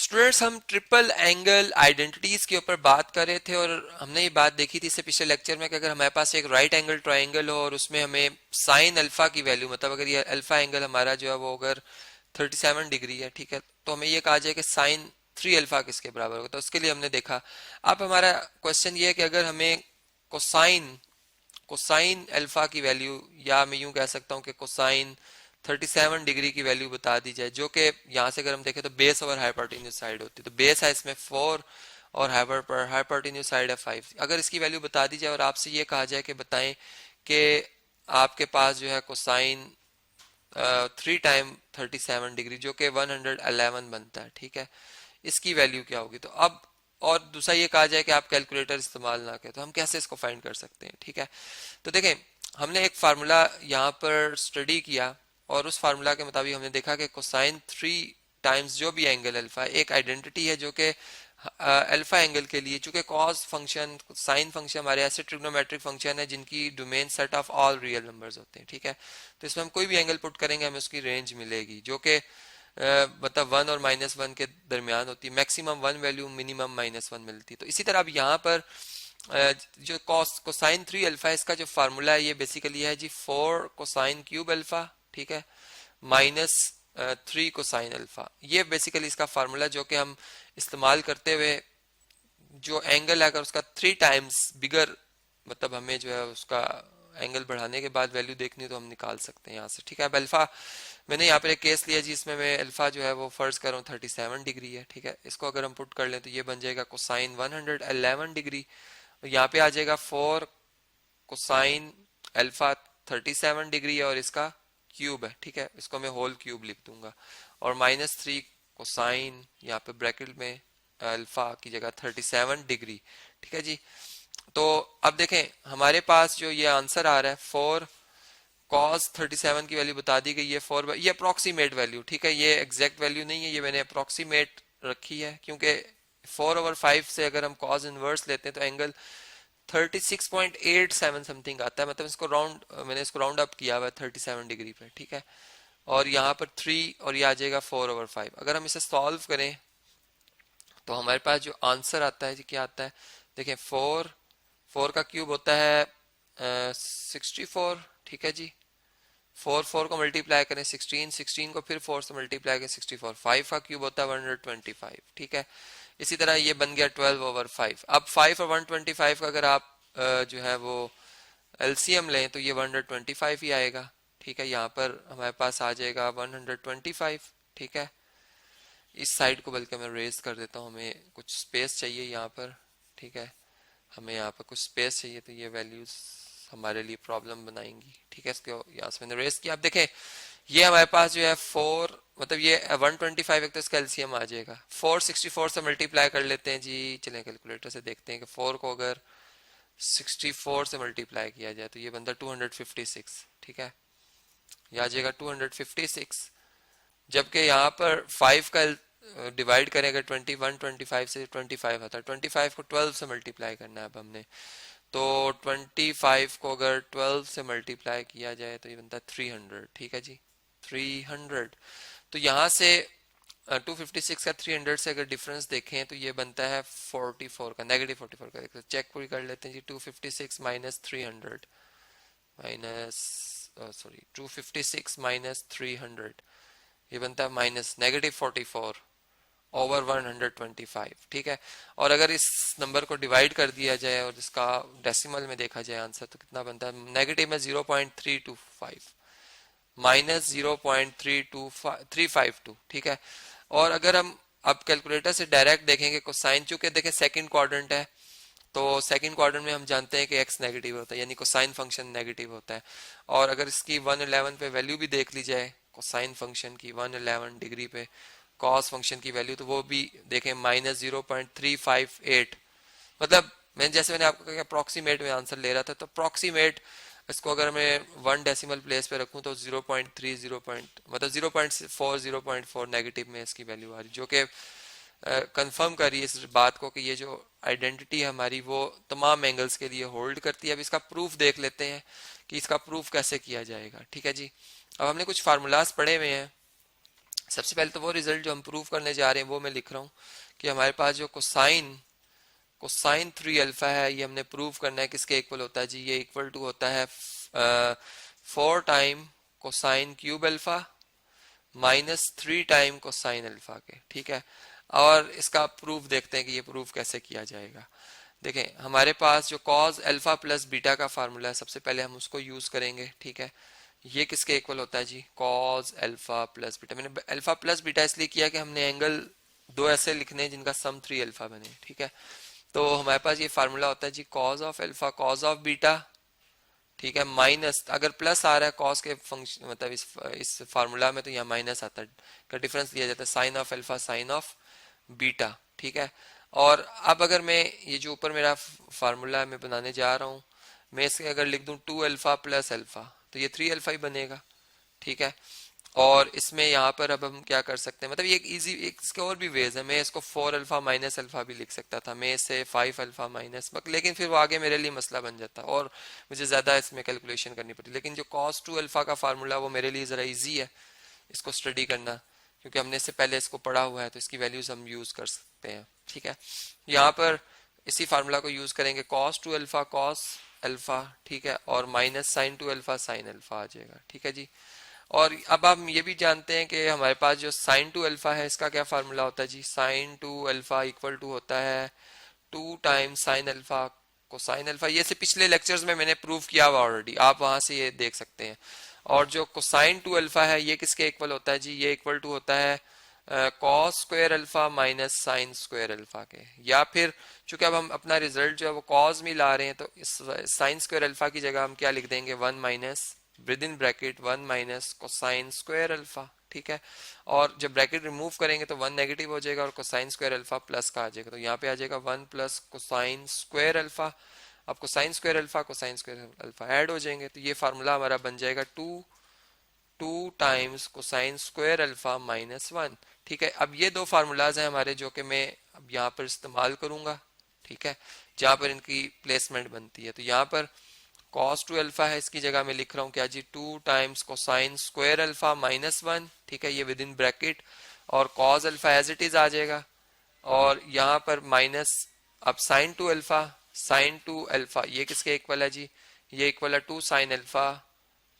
Students, हम triple angle identities के ऊपर बात कर रहे थे और हमने ये बात देखी थी इससे पिछले लेक्चर में कि अगर हमारे पास एक राइट एंगल ट्रायंगल हो और उसमें हमें साइन अल्फा की वैल्यू, मतलब अगर ये अल्फा एंगल हमारा जो है वो अगर 37 डिग्री है, ठीक है, तो हमें ये कहा जाए कि साइन 3 अल्फा किसके बराबर होगा। तो उसके लिए हमने देखा, अब हमारा क्वेश्चन ये है कि अगर हमें कोसाइन कोसाइन अल्फा की वैल्यू, या मैं यूं कह सकता हूं कि कोसाइन 37 डिग्री की वैल्यू बता दी जाए, जो कि यहाँ से अगर हम देखें तो बेस ओवर हाइपोटेन्यूज साइड होती है, तो बेस है इसमें 4 और हाइपोटेन्यूज साइड है 5। अगर इसकी वैल्यू बता दी जाए और आपसे ये कहा जाए कि बताएं कि आपके पास जो है कोसाइन 3 टाइम 37 डिग्री जो कि 111 बनता है, ठीक है, इसकी वैल्यू क्या होगी। तो अब और दूसरा ये कहा जाए कि आप कैलकुलेटर इस्तेमाल ना करें, तो हम कैसे इसको फाइंड कर सकते हैं, ठीक है। तो देखें, हमने एक फार्मूला यहाँ पर स्टडी किया और उस फार्मूला के मुताबिक हमने देखा कि कोसाइन 3 टाइम्स जो भी एंगल अल्फा, एक आइडेंटिटी है जो कि अल्फा एंगल के लिए, चूंकि कॉस फंक्शन साइन फंक्शन हमारे ऐसे ट्रिग्नोमेट्रिक फंक्शन है जिनकी domain set of all real numbers होते हैं, ठीक है। तो इसमें हम कोई भी एंगल पुट करेंगे हमें उसकी रेंज मिलेगी जो कि मतलब 1 और -1 के दरमियान होती है, मैक्सिमम 1 वैल्यू, मिनिमम -1 मिलती है। तो इसी तरह अब यहाँ पर जो कॉस कोसाइन 3 अल्फा, इसका जो फार्मूला है ये बेसिकली है जी 4 कोसाइन क्यूब अल्फा, ठीक है, माइनस 3 कोसाइन अल्फा। ये बेसिकली इसका फार्मूला जो कि हम इस्तेमाल करते हुए जो एंगल है अगर उसका 3 टाइम्स बिगर, मतलब हमें जो है उसका एंगल बढ़ाने के बाद वैल्यू देखनी तो हम निकाल सकते हैं यहाँ से, ठीक है। अब अल्फा, मैंने यहाँ पर एक केस लिया जी, इसमें मैं अल्फा जो है वो फर्ज कर रहा हूँ 37 डिग्री है, ठीक है। इसको अगर हम पुट कर लें तो ये बन जाएगा कोसाइन 111 डिग्री, यहाँ पे आ जाएगा 4 कोसाइन अल्फा 37 डिग्री है और इसका क्यूब है, ठीक है, इसको मैं होल क्यूब लिख दूंगा, और -3 कोसाइन यहाँ पे ब्रैकेट में अल्फा की जगह 37 डिग्री, ठीक है जी। तो अब देखें हमारे पास जो ये आंसर आ रहा है 4 कॉस 37 की वैल्यू बता दी गई है 4, ये अप्रोक्सीमेट वैल्यू, ठीक है, ये एग्जैक्ट वैल्यू नहीं है, ये मैंने अप्रोक्सीमेट रखी है क्योंकि 4/5 से अगर हम कॉस इनवर्स लेते हैं तो एंगल 36.87 समथिंग आता है, मतलब इसको राउंड, मैंने इसको राउंड अप किया हुआ है 37 डिग्री पे, ठीक है। और यहाँ पर 3 और ये आ जाएगा 4/5। अगर हम इसे सॉल्व करें तो हमारे पास जो आंसर आता है जी क्या आता है, देखें 4 का क्यूब होता है 64, ठीक है जी। 4 को मल्टीप्लाई करें 16 को फिर 4 से मल्टीप्लाई करें 64, 5 का क्यूब होता है 125, ठीक है। इसी तरह ये बन गया 12/5। अब 5 और 125 का अगर आप जो है वो एलसीएम लें तो ये 125 ही आएगा, ठीक है। यहाँ पर हमारे पास आ जाएगा 125, ठीक है। इस साइड को बल्कि मैं रेज कर देता हूँ, हमें कुछ स्पेस चाहिए यहाँ पर, ठीक है, हमें यहाँ पर कुछ स्पेस चाहिए, तो ये वैल्यूज हमारे लिए प्रॉब्लम बनाएंगी, ठीक है। इसको यहाँ से मैंने रेज किया। आप देखें ये हमारे पास जो है 4, मतलब ये 125 एक तो इसका एलसीएम आ जाएगा, 464 से मल्टीप्लाई कर लेते हैं जी, चलें कैलकुलेटर से देखते हैं कि 4 को अगर 64 से मल्टीप्लाई किया जाए तो ये बनता 256, ठीक है, ये आ जाएगा 256। जबकि यहाँ पर 5 का डिवाइड करें अगर 21 25 से 25 आता है, 25 को 12 से मल्टीप्लाई करना है अब हमने, तो 25 को अगर 12 से मल्टीप्लाई किया जाए तो ये बनता है 300, ठीक है जी, 300। तो यहाँ से 256 का 300 से अगर डिफरेंस देखें तो ये बनता है 44 का, -44 का। चेक पूरी कर लेते हैं जी, 256 माइनस 300 माइनस 256 माइनस 300, ये बनता है -44 ओवर 125, ठीक है। और अगर इस नंबर को डिवाइड कर दिया जाए और इसका डेसिमल में देखा जाए आंसर तो कितना बनता है, नेगेटिव में 0.325 माइनस 0.352, ठीक है। और अगर हम अब कैलकुलेटर से डायरेक्ट देखेंगे कोसाइन, चूंकि देखें सेकंड क्वाड्रेंट है तो सेकंड क्वाड्रेंट में हम जानते हैं कि x नेगेटिव होता है, यानी कोसाइन फंक्शन नेगेटिव होता है। और अगर इसकी 111 पे वैल्यू भी देख ली जाए कोसाइन फंक्शन की 111 डिग्री पे कॉस फंक्शन की वैल्यू, तो वो भी देखें -0.358, मतलब मैंने आपको अप्रोक्सीमेट में आंसर ले रहा था, तो अप्रोक्सीमेट इसको अगर मैं 1 डेसिमल प्लेस पे रखूं तो 0.30 मतलब 0.4 0.4 नेगेटिव में इसकी वैल्यू आ रही, जो कि कंफर्म कर रही है इस बात को कि ये जो आइडेंटिटी है हमारी वो तमाम एंगल्स के लिए होल्ड करती है। अब इसका प्रूफ देख लेते हैं कि इसका प्रूफ कैसे किया जाएगा, ठीक है जी। अब हमने कुछ फार्मूलाज पढ़े हुए हैं सबसे पहले तो वो रिजल्ट जो हम प्रूव करने जा रहे हैं वो मैं लिख रहा हूँ कि हमारे पास जो कोसाइन कोसाइन 3 अल्फा है ये हमने प्रूव करना है किसके इक्वल होता है जी, ये इक्वल टू होता है 4 time cosine cube alpha minus 3 time cosine alpha के, ठीक है। और इसका प्रूफ देखते हैं कि ये प्रूफ कैसे किया जाएगा। देखें हमारे पास जो कॉज अल्फा प्लस बीटा का फार्मूला है, सबसे पहले हम उसको यूज करेंगे, ठीक है। ये किसके इक्वल होता है जी, कॉज अल्फा प्लस बीटा। मैंने अल्फा प्लस बीटा इसलिए किया कि हमने एंगल दो ऐसे लिखने हैं जिनका सम 3 अल्फा बने, ठीक है। तो हमारे पास ये फार्मूला होता है जी cos of alpha cos of beta, ठीक है, माइनस अगर प्लस आ रहा है कॉस के फंक्शन मतलब इस फार्मूला में तो यहाँ माइनस आता है, का डिफरेंस लिया जाता है sine of alpha sine of beta, ठीक है। और अब अगर मैं ये जो ऊपर मेरा फार्मूला मैं बनाने जा रहा हूँ, मैं इसके अगर लिख दूं 2 अल्फा प्लस अल्फा तो ये 3 अल्फा ही बनेगा, ठीक है। और इसमें यहाँ पर अब हम क्या कर सकते हैं, मतलब ये एक इजी एक इसके और भी वेज है। मैं इसको 4 अल्फा माइनस अल्फा भी लिख सकता था, मैं इसे 5 अल्फा माइनस, लेकिन फिर वो आगे मेरे लिए मसला बन जाता और मुझे ज्यादा इसमें कैलकुलेशन करनी पड़ती। लेकिन जो cos 2 अल्फा का फार्मूला वो मेरे लिए जरा इजी है इसको स्टडी करना, क्योंकि हमने इससे पहले इसको पढ़ा हुआ है, तो इसकी वैल्यूज हम यूज कर सकते हैं, ठीक है। यहाँ पर इसी फार्मूला को यूज करेंगे cos 2 अल्फा cos अल्फा, ठीक है, और minus sine 2 alpha sine alpha आ जाएगा, ठीक है जी। और अब हम ये भी जानते हैं कि हमारे पास जो साइन 2 अल्फा है इसका क्या फार्मूला होता है जी, साइन 2 अल्फा इक्वल टू होता है 2 times sine alpha cosine alpha. ये से पिछले लेक्चर्स में मैंने प्रूव किया हुआ ऑलरेडी, आप वहां से ये देख सकते हैं। और जो कोसाइन 2 अल्फा है ये किसके इक्वल होता है जी, ये इक्वल टू होता है cos square alpha minus sine square alpha के। या फिर चूंकि अब हम अपना रिजल्ट जो है वो कॉस में ला रहे हैं, तो इस साइन स्क्वायर अल्फा की जगह हम क्या लिख देंगे, 1 minus with in bracket 1 minus cosine square alpha, ठीक है। और जब ब्रैकेट रिमूव करेंगे तो 1 नेगेटिव हो जाएगा और कोसाइन स्क्वायर अल्फा प्लस का आ जाएगा, तो यहाँ पे आ जाएगा 1 प्लस कोसाइन स्क्वायर अल्फा। अब cosine square alpha cosine square alpha add हो जाएंगे, तो ये फार्मूला हमारा बन जाएगा 2 times cosine square alpha minus 1, ठीक है। अब ये दो फार्मूलाज हैं हमारे जो कि मैं अब यहाँ पर इस्तेमाल करूंगा, ठीक है, जहां पर इनकी प्लेसमेंट बनती है। तो यहाँ पर cos 2 अल्फा है, इसकी जगह मैं लिख रहा हूँ क्या जी, 2 times cosine square alpha minus 1, ठीक है, ये विद इन ब्रैकेट, और cos alpha as it is आ जाएगा। और यहाँ पर माइनस अब साइन 2 अल्फा साइन 2 अल्फा ये किसके इक्वल है जी, ये इक्वल है 2 साइन अल्फा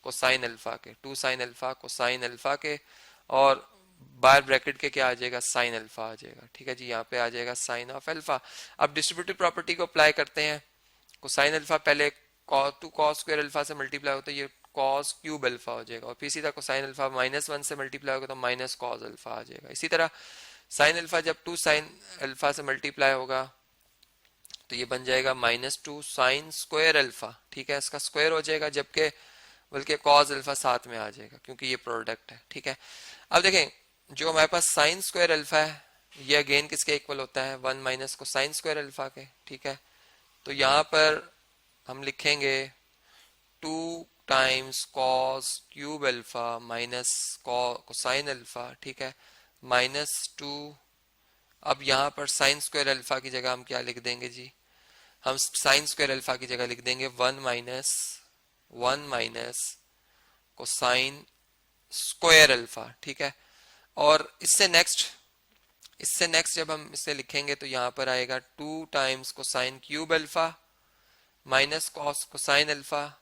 कोसाइन अल्फा के, 2 साइन अल्फा कोसाइन अल्फा के, और बाहर ब्रैकेट के क्या आ जाएगा, साइन अल्फा आ जाएगा, ठीक है जी। यहाँ पे आ जाएगा साइन ऑफ अल्फा। अब डिस्ट्रीब्यूटिव प्रॉपर्टी को अप्लाई करते हैं। कोसाइन अल्फा पहले टू कॉस स्क्वायर अल्फा से मल्टीप्लाई होता है, ये कॉस क्यूब अल्फा हो जाएगा, और फिर इसी तरह कोसाइन अल्फा माइनस 1 से मल्टीप्लाई होगा तो माइनस कॉस अल्फा आ जाएगा। इसी तरह साइन अल्फा जब 2 साइन अल्फा से मल्टीप्लाई होगा तो ये बन जाएगा -2 साइन स्क्वायर अल्फा, ठीक है, इसका स्क्वायर हो जाएगा, जबकि बल्कि कॉस अल्फा साथ में आ जाएगा क्योंकि ये प्रोडक्ट है, ठीक है। अब देखें जो हमारे पास साइन स्क्वायर अल्फा है ये अगेन किसके इक्वल होता है, 1 माइनस कोसाइन स्क्वायर अल्फा के, ठीक है। तो यहाँ पर हम लिखेंगे 2 times cos cube alpha minus cosine alpha, ठीक है, -2। अब यहाँ पर साइन स्क्वायर अल्फा की जगह हम क्या लिख देंगे जी, हम साइन स्क्वायर अल्फा की जगह लिख देंगे 1 माइनस कोसाइन स्क्वायर अल्फा, ठीक है। और इससे नेक्स्ट जब हम इसे लिखेंगे तो यहाँ पर आएगा 2 times cosine cube alpha minus cos cosine alpha.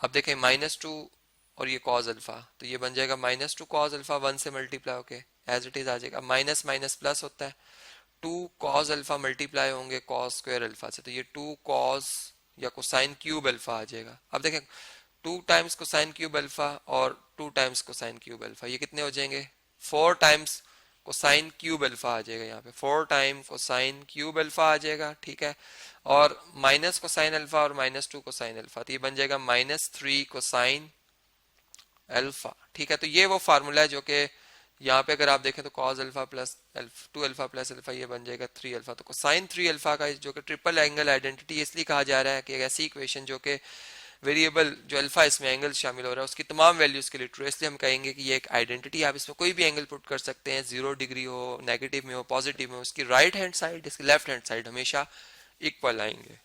अब देखें -2 और ये कॉस अल्फा, तो ये बन जाएगा -2 कॉस अल्फा 1 से मल्टीप्लाई होके एज इट इज आ जाएगा, माइनस माइनस प्लस होता है, 2 कॉस अल्फा मल्टीप्लाई होंगे कॉस स्क्वायर अल्फा से, तो ये 2 कॉस या कोसाइन क्यूब अल्फा आ जाएगा। अब देखें 2 टाइम्स कोसाइन क्यूब अल्फा और 2 टाइम्स कोसाइन क्यूब अल्फा ये कितने हो जाएंगे, 4 टाइम्स कोसाइन क्यूब अल्फा आ जाएगा, यहाँ पे 4 टाइम कोसाइन क्यूब अल्फा आ जाएगा, ठीक है। और माइनस कोसाइन अल्फा और -2 कोसाइन अल्फा, तो ये बन जाएगा -3 कोसाइन अल्फा, ठीक है। तो ये वो फार्मूला है जो कि यहाँ पे अगर आप देखें तो cos alpha plus 2 alpha plus alpha ये बन जाएगा 3 अल्फा। तो कोसाइन 3 अल्फा का जो कि ट्रिपल एंगल आइडेंटिटी इसलिए कहा जा रहा है कि एक ऐसी इक्वेशन जो कि वेरिएबल जो अल्फा इसमें एंगल शामिल हो रहा है उसकी तमाम वैल्यूज के लिए ट्रू, इसलिए हम कहेंगे कि ये एक आइडेंटिटी, आप इसमें कोई भी एंगल पुट कर सकते हैं, 0 डिग्री हो, नेगेटिव में हो, पॉजिटिव में हो, उसकी राइट हैंड साइड इसकी लेफ्ट हैंड साइड हमेशा इक्वल आएंगे।